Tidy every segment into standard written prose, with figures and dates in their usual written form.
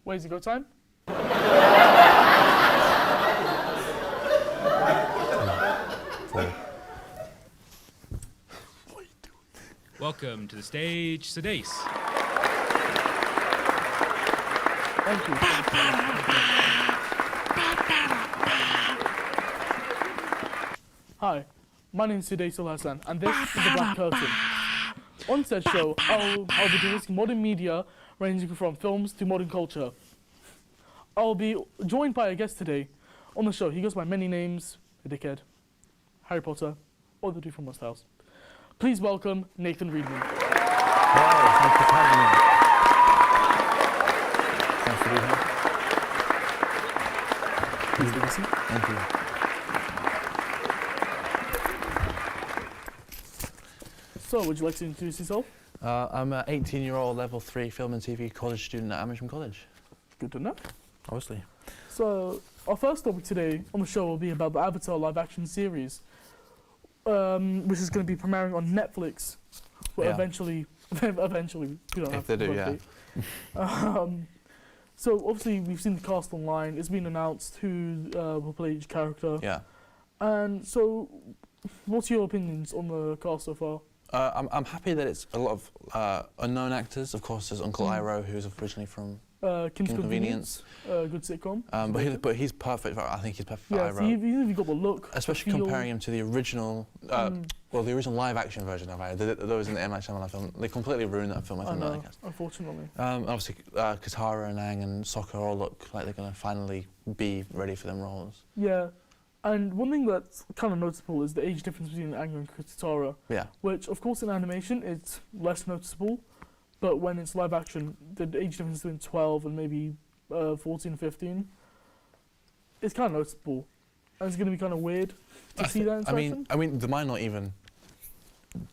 Where's the go time? Welcome to the stage, Sadice. Thank you. Hi, my name is Sudais Hassan, and this is The Black Curtain. On said show, I'll be discussing modern media, ranging from films to modern culture. I'll be joined by a guest today. On the show, he goes by many names: The Dickhead, Harry Potter, or the dude from Must House. Please welcome Nathan Reedman. Hi, thanks for having me. Thanks for being here. Please be listening. Thank you. So, would you like to introduce yourself? I'm an 18-year-old level 3 film and TV college student at Amersham College. Good to know. Obviously. So, our first topic today on the show will be about the Avatar live-action series, which is going to be premiering on Netflix. Well, Yeah. eventually, we don't If have they to do, yeah. So, obviously, we've seen the cast online. It's been announced who will play each character. Yeah. And so, what's your opinions on the cast so far? I'm happy that it's a lot of unknown actors. Of course, there's Uncle Iroh, who's originally from Kim's Convenience. Good sitcom. But he's perfect. I think he's perfect for Yeah, so Iroh. even if you got the look, Especially the feel, comparing him to the original, well, the original live-action version of Iroh. Those in the M. Night Shyamalan film, they completely ruined that film. I I think. know, unfortunately. Obviously, Katara and Aang and Sokka all look like they're going to finally be ready for them roles. Yeah, and one thing that's kind of noticeable is the age difference between Aang and Katara, Yeah. which, of course, in animation it's less noticeable, but when it's live action, the age difference between 12 and maybe 14, 15, it's kind of noticeable, and it's going to be kind of weird to see that in person. I mean, they might not even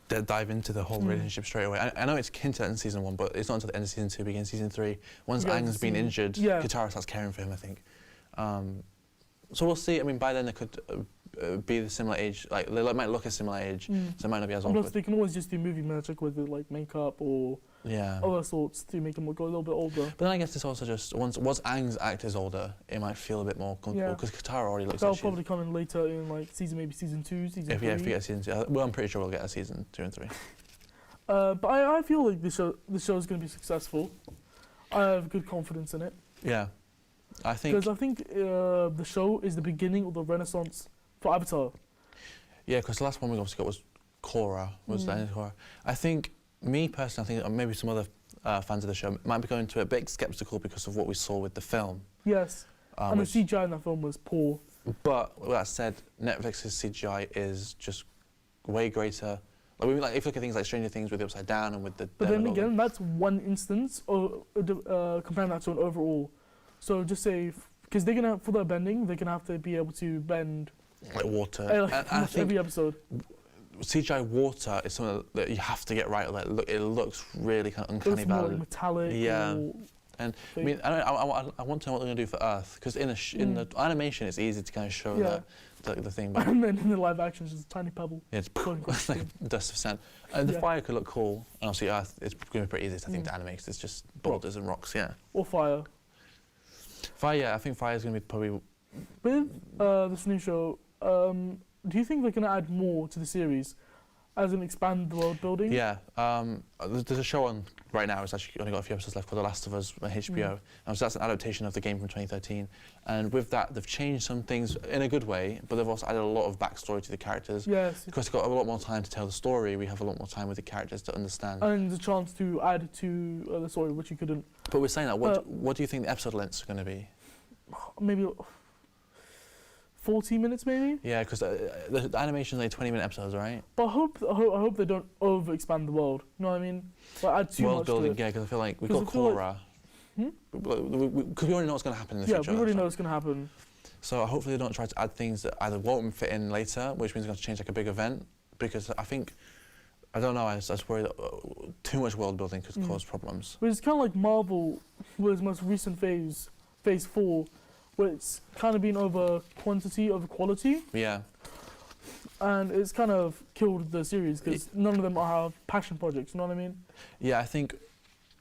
dive into the whole relationship straight away. I know it's hinted at in season 1, but it's not until the end of season 2, begins season 3. Once Yeah, Aang's been injured, yeah. Katara starts caring for him, I think. So we'll see. I mean, by then they could be the similar age. Like they might look a similar age, so it might not be as And plus, awkward. they can always just do movie magic with like makeup or Yeah. other sorts to make them look a little bit older. But then I guess it's also just once Aang's act is older, it might feel a bit more comfortable Yeah. because Katara already looks That'll like she's. probably come in later in like maybe season 2, season 3. If we get a season 2, well, I'm pretty sure we'll get a season 2 and 3. But I feel like the show is going to be successful. I have good confidence in it Yeah, I think. because I think the show is the beginning of the renaissance for Avatar. Yeah, because the last one we obviously got was Korra, the end of Korra. I think, me personally, I think maybe some other fans of the show might be going to a bit sceptical because of what we saw with the film. Yes, and the CGI in that film was poor. But with that said, Netflix's CGI is just way greater. Like, if you look at things like Stranger Things with the Upside Down and with the. But then again, that's one instance of comparing that to an overall. So just say, because they're gonna for their bending, they're gonna have to be able to bend like water. like and I think every episode. CGI water is something that you have to get right. Like, it looks really kind of uncanny It's more valley. like metallic. Yeah. Or And I fake. mean, I want to know what they're going to do for Earth, because in the animation it's easy to kind of show Yeah. the thing, but and then in the live action, it's just a tiny pebble. yeah, it's Going across like the dust of sand. And the Yeah. fire could look cool, and obviously Earth it's going to be pretty easy I think to animate, 'cause it's just boulders and rocks. Yeah. Or fire. Fire, yeah, I think fire is going to be probably. With this new show, do you think they're going to add more to the series, as in expand the world building? Yeah, there's a show on right now. It's actually only got a few episodes left called The Last of Us on HBO. And so that's an adaptation of the game from 2013. And with that, they've changed some things in a good way, but they've also added a lot of backstory to the characters. Yes. Because they've got a lot more time to tell the story, we have a lot more time with the characters to understand. And the chance to add to the story, which you couldn't. But we're saying that, what do you think the episode lengths are going to be? Maybe 40 minutes, maybe. Yeah, because the animation's like 20-minute episodes, right? But I hope they don't over expand the world. You know what I mean? Like add too World much building, to it. yeah, because I feel like we've 'Cause got I feel Korra. Hmm? Because we already know what's going to happen in the Yeah, future. we already so. know what's going to happen. So hopefully they don't try to add things that either won't fit in later, which means they're going to change like a big event, because I think, I don't know, I just worry that too much world building could cause problems. But it's kind of like Marvel, with its most recent phase 4, where it's kind of been over quantity over quality, Yeah, and it's kind of killed the series because none of them have passion projects. You know what I mean? yeah, I think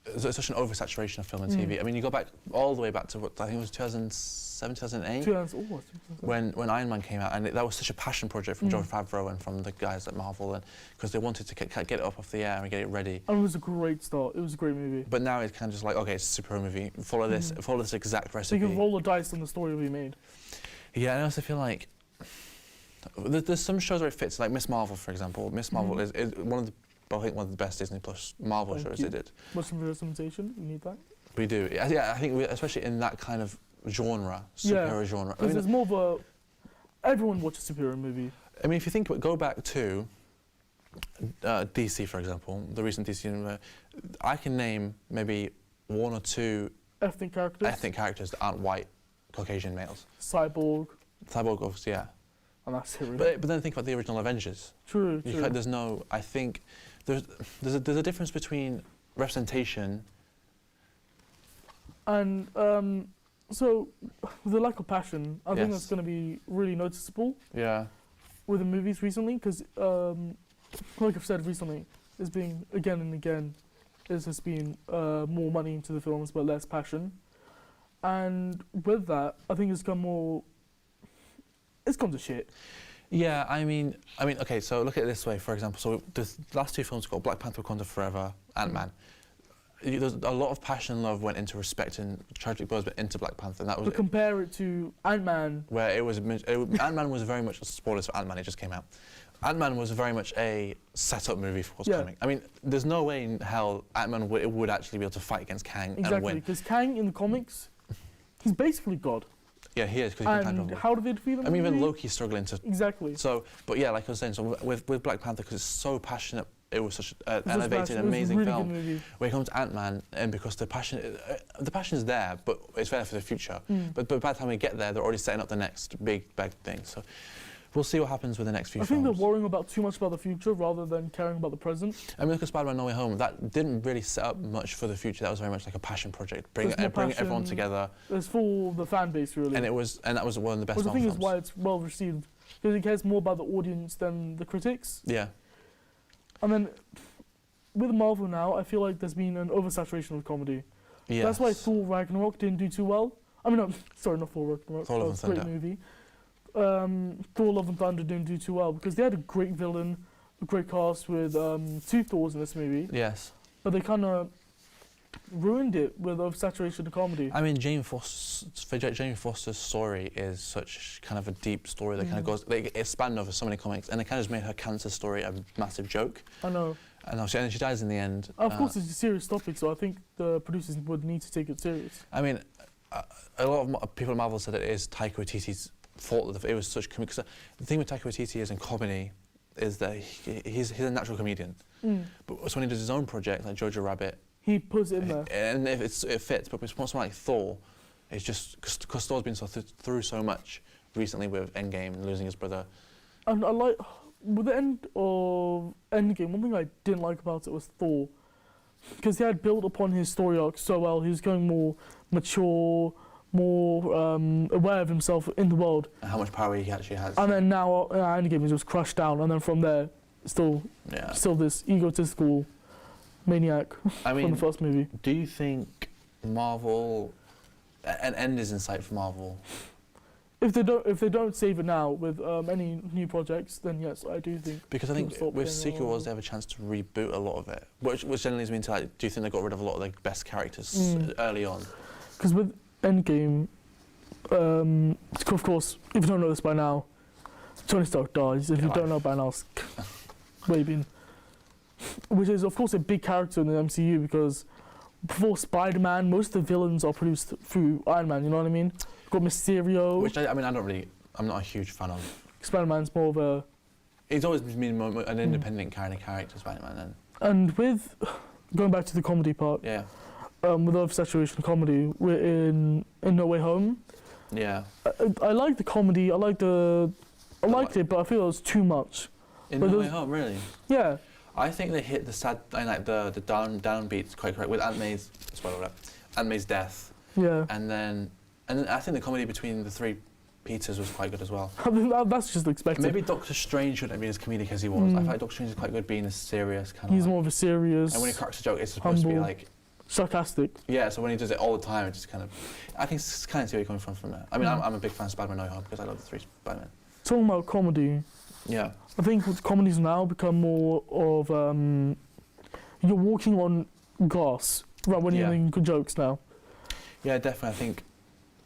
there's such an oversaturation of film and TV. I mean, you go back all the way back to what I think it was 2007, 2008, 2000, when Iron Man came out, and that was such a passion project from Jon Favreau and from the guys at Marvel, and because they wanted to get it up off the air and get it ready. And it was a great start. It was a great movie. But now it's kind of just like, okay, it's a superhero movie. Follow this exact So recipe. you can roll the dice and the story will be made. Yeah, and I also feel like there's some shows where it fits, like Miss Marvel, for example. Miss Marvel is one of the, I think one of the best Disney Plus Marvel shows they did. Much representation, you need that. We do. Yeah, I think especially in that kind of genre, superhero genre. Because there's more of a... Everyone watches a superhero movie. I mean, if you think, go back to DC, for example, the recent DC, I can name maybe one or two Ethnic characters that aren't white Caucasian males. Cyborg. Cyborg, obviously, yeah. And that's it, really. But then think about the original Avengers. True. There's no, I think, there's a difference between representation. And so, with the lack of passion, I think Yes. that's going to be really noticeable Yeah. with the movies recently, because, like I've said recently, there's been, again and again, there's just been more money into the films, but less passion. And with that, I think it's gone to shit. Yeah, I mean, okay, so look at it this way, for example. So the last two films got Black Panther, Wakanda Forever, Ant-Man. There's a lot of passion and love went into respect and Chadwick Boseman into Black Panther, and that was But compare it to Ant-Man. where Ant-Man was very much, spoilers for Ant-Man, it just came out. Ant-Man was very much a set-up movie for what's coming. I mean, there's no way in hell Ant-Man would actually be able to fight against Kang and Exactly, win. because Kang in the comics, he's basically God. Yeah, he is, because he can time And travel. how did they defeat him? I mean, in the even movie? Loki's struggling to... Exactly. So, but yeah, like I was saying, so with Black Panther, because it's so passionate, it was such an elevated, It was amazing a really film. Good movie. When it comes to Ant-Man, and because the passion is there, but it's there for the future. But by the time we get there, they're already setting up the next big thing. So we'll see what happens with the next few I films. think they're worrying about too much about the future rather than caring about the present. I mean, look at Spider-Man No Way Home. That didn't really set up much for the future. That was very much like a passion project, bring everyone passion. together. It's for the fan base, really. And that was one of the best But the Marvel thing is films. why it's well received, because it cares more about the audience than the critics. Yeah. And then with Marvel now, I feel like there's been an oversaturation of comedy. Yes. That's why Thor Ragnarok didn't do too well. I mean, no, sorry, not Thor Ragnarok. Thor Love That was and a great movie. Thor Love and Thunder didn't do too well because they had a great villain, a great cast with two Thors in this movie, Yes. but they kind of ruined it with oversaturation of comedy. I mean, Jane Foster's story is such kind of a deep story that kind of goes, like, it spanned over so many comics, and it kind of just made her cancer story a massive joke. I know. And she dies in the end. Of course, it's a serious topic, so I think the producers would need to take it serious. I mean, a lot of people at Marvel said that it is Taika Waititi's fault that it was such comedy. Because the thing with Taika Waititi is in comedy is that he's a natural comedian. But so when he does his own project, like Jojo Rabbit, He puts it in there. and if it fits, but with something like Thor, it's just because Thor's been through so much recently with Endgame, losing his brother. And I like, with the end of Endgame, one thing I didn't like about it was Thor. Because he had built upon his story arc so well, he was going more mature, more aware of himself in the world. And how much power he actually has. And then now, Endgame, he was crushed down, and then from there, still this egotistical maniac from the first movie. Do you think Marvel, an end is in sight for Marvel? If they don't save it now with any new projects, then yes, I do think. Because I think people stop with playing Secret around. Wars they have a chance to reboot a lot of it, which generally leads me into, like, do you think they got rid of a lot of the best characters early on? Because with Endgame, of course, if you don't know this by now, Tony Stark dies. If you don't know by now, where you been? Which is of course a big character in the MCU because before Spider-Man, most of the villains are produced through Iron Man. You know what I mean? You've got Mysterio. Which I'm not a huge fan of. Spider-Man's more of a. He's always been an independent kind of character, Spider-Man. And with going back to the comedy part, Yeah. with oversaturation of comedy, we're in No Way Home. Yeah. I like the comedy. I liked it, but I feel it was too much. In But No Way those- Home, really? Yeah. I think they hit the sad, like the downbeats quite correct with Aunt May's death, Yeah. and then I think the comedy between the three Peters was quite good as well. I mean, that's just expected. Maybe Doctor Strange shouldn't have been as comedic as he was. I feel like Doctor Strange is quite good being a serious kind of. He's like, more of a serious. and when he cracks a joke, it's supposed to be humble. like sarcastic. Yeah, so when he does it all the time, it just kind of, I can kind of see where you're coming from that. I mean, Mm. I'm a big fan of Spider-Man No Home because I love the 3 Spider-Man. Talking about comedy, Yeah. I think comedies now become more of you're walking on glass right when you're Yeah. making good jokes now. Yeah, definitely. I think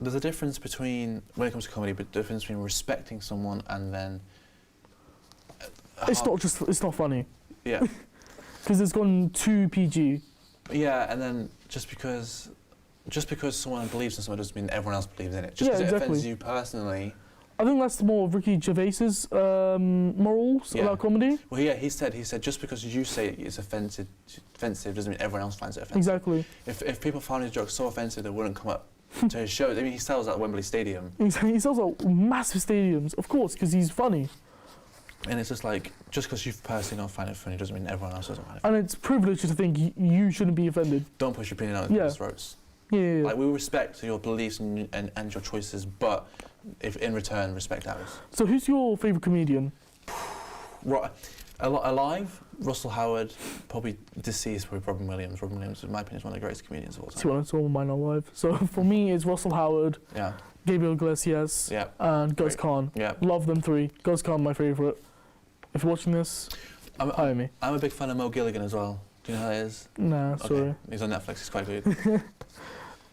there's a difference between, when it comes to comedy, but the difference between respecting someone and then... It's not funny Yeah. because it's gone too PG. Yeah, and then just because someone believes in something doesn't mean everyone else believes in it. Just Yeah, because it exactly. offends you personally. I think that's more of Ricky Gervais's morals Yeah. about comedy. Well, yeah, he said just because you say it's offensive doesn't mean everyone else finds it offensive. Exactly. If people found his jokes so offensive they wouldn't come up to his shows. I mean, he sells at Wembley Stadium, He sells out massive stadiums, of course, because he's funny. and it's just like, just because you personally don't find it funny doesn't mean everyone else doesn't find it. And it's privilege to think you shouldn't be offended. Don't push your opinion out Yeah. people's throats. Yeah. Like, we respect your beliefs and your choices, but if in return respect ours. So who's your favourite comedian? Right, alive, Russell Howard, probably deceased, probably Robin Williams. Robin Williams, in my opinion, is one of the greatest comedians of all To be time. honest, all mine are live. So for me, it's Russell Howard, Yeah, Gabriel Iglesias, yeah, and Ghost Great. Khan. yeah. Love them three. Ghost Khan, my favourite. If you're watching this, hire me. I'm a big fan of Mo Gilligan as well. Do you know who that is? Nah, sorry. He's on Netflix, he's quite good.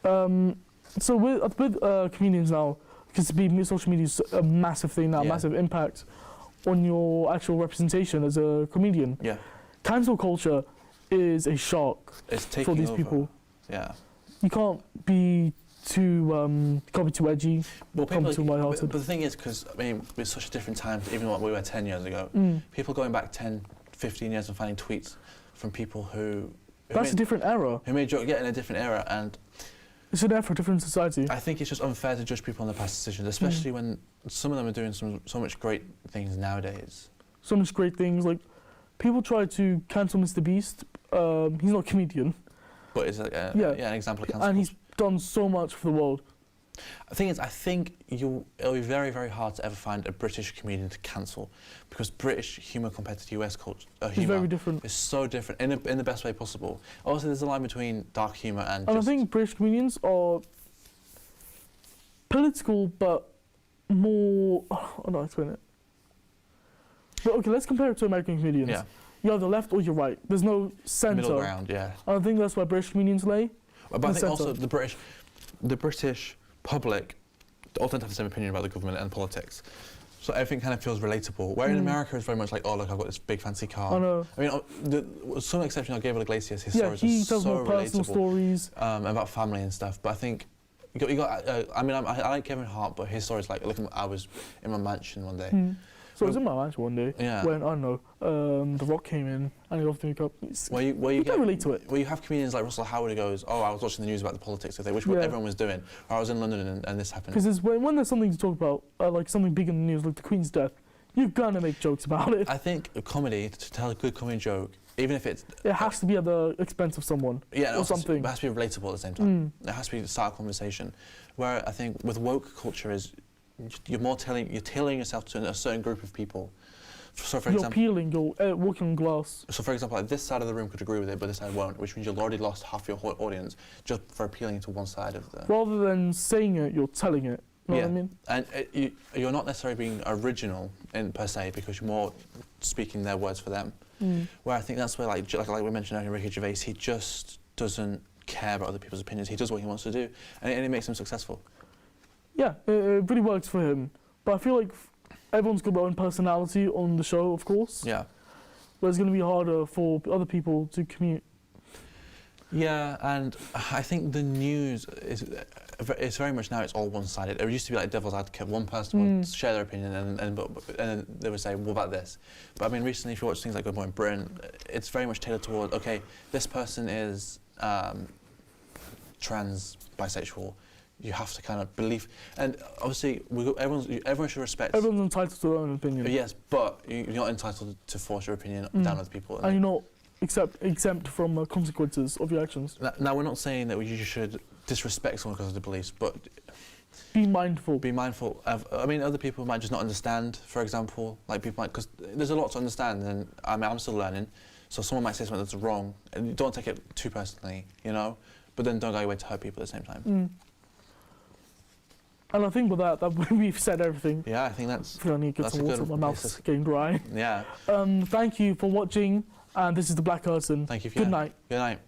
So with comedians now, because social media is a massive thing now, Yeah. massive impact on your actual representation as a comedian. Yeah, Cancel culture is a shark it's taking for these over. people. Yeah. You can't be too edgy. Well, Come to my heart. but the thing is, because I mean, it's such a different time, even what we were 10 years ago. Mm. People going back 10, 15 years and finding tweets from people who That's a different era. who made jokes, in a different era, and It's an era for a different society. I think it's just unfair to judge people on their past decisions, especially when some of them are doing so much great things nowadays. So much great things. Like people try to cancel Mr. Beast. He's not a comedian, But it's like Yeah. an example of cancel and he's culture. done so much for the world. The thing is, I think it'll be very, very hard to ever find a British comedian to cancel, because British humour compared to US culture, It's very humour different. is so different in the best way possible. Also, there's a line between dark humour and And just... I think British comedians are political, but more. I don't know how to explain it. But okay, let's compare it to American comedians. Yeah, You're either left or you're right. There's no centre. middle ground, yeah. And I think that's where British comedians lay. But I the think also centre. the British public all tend to have the same opinion about the government and politics. So everything kind of feels relatable. Where in America it's very much like, oh look, I've got this big fancy car. I know. I mean, with some exception, I Gabriel Iglesias, his Yeah, stories he are tells so more personal relatable stories. about family and stuff. But I think you got. I mean, I like Kevin Hart, but his story's like, look, I was in my mansion one day. So I was in my mansion one day Yeah. when, I don't know, The Rock came in and he offered me a cup. Where you can relate to it. Where you have comedians like Russell Howard who goes, oh, I was watching the news about the politics of it, which Yeah. everyone was doing. Or I was in London and this happened. Because when there's something to talk about, like something big in the news, like the Queen's death, you're gonna make jokes about it. I think a comedy, to tell a good comedy joke, even if it's... It has to be at the expense of someone. Yeah, or something. It has to be relatable at the same time. It has to be start a conversation. Where I think with woke culture is, you're tailoring yourself to a certain group of people. So for You're example, peeling, you're walking on glass. So for example, like this side of the room could agree with it, but this side won't, which means you've already lost half your audience just for appealing to one side of the... Rather than saying it, you're telling it. You know what I mean? And you're not necessarily being original per se, because you're more speaking their words for them. Where I think that's where, like we mentioned earlier, Ricky Gervais, he just doesn't care about other people's opinions. He does what he wants to do, and it makes him successful. Yeah, it really works for him. But I feel like everyone's got their own personality on the show, of course. Yeah. But it's going to be harder for other people to commute. Yeah, and I think the news it's very much now it's all one-sided. It used to be like devil's advocate. One person would share their opinion and then they would say, what about this? But I mean, recently, if you watch things like Good Morning Britain, it's very much tailored towards, okay, this person is trans, bisexual. You have to kind of believe, and obviously everyone should respect. Everyone's entitled to their own opinion. Yes, but you're not entitled to force your opinion down other people. And you're not exempt from consequences of your actions. Now, we're not saying that you should disrespect someone because of their beliefs, but Be mindful. be mindful of. I mean, other people might just not understand. For example, like people might, because there's a lot to understand, and I'm still learning. So someone might say something that's wrong, and you don't take it too personally, you know. But then don't go away to hurt people at the same time. And I think with that we've said everything. Yeah, I think that's. I feel I need to get That's some a water. good My mouth's basis. getting dry. Yeah. Thank you for watching, and this is the Black Curtain. Thank you. Good night. Good night.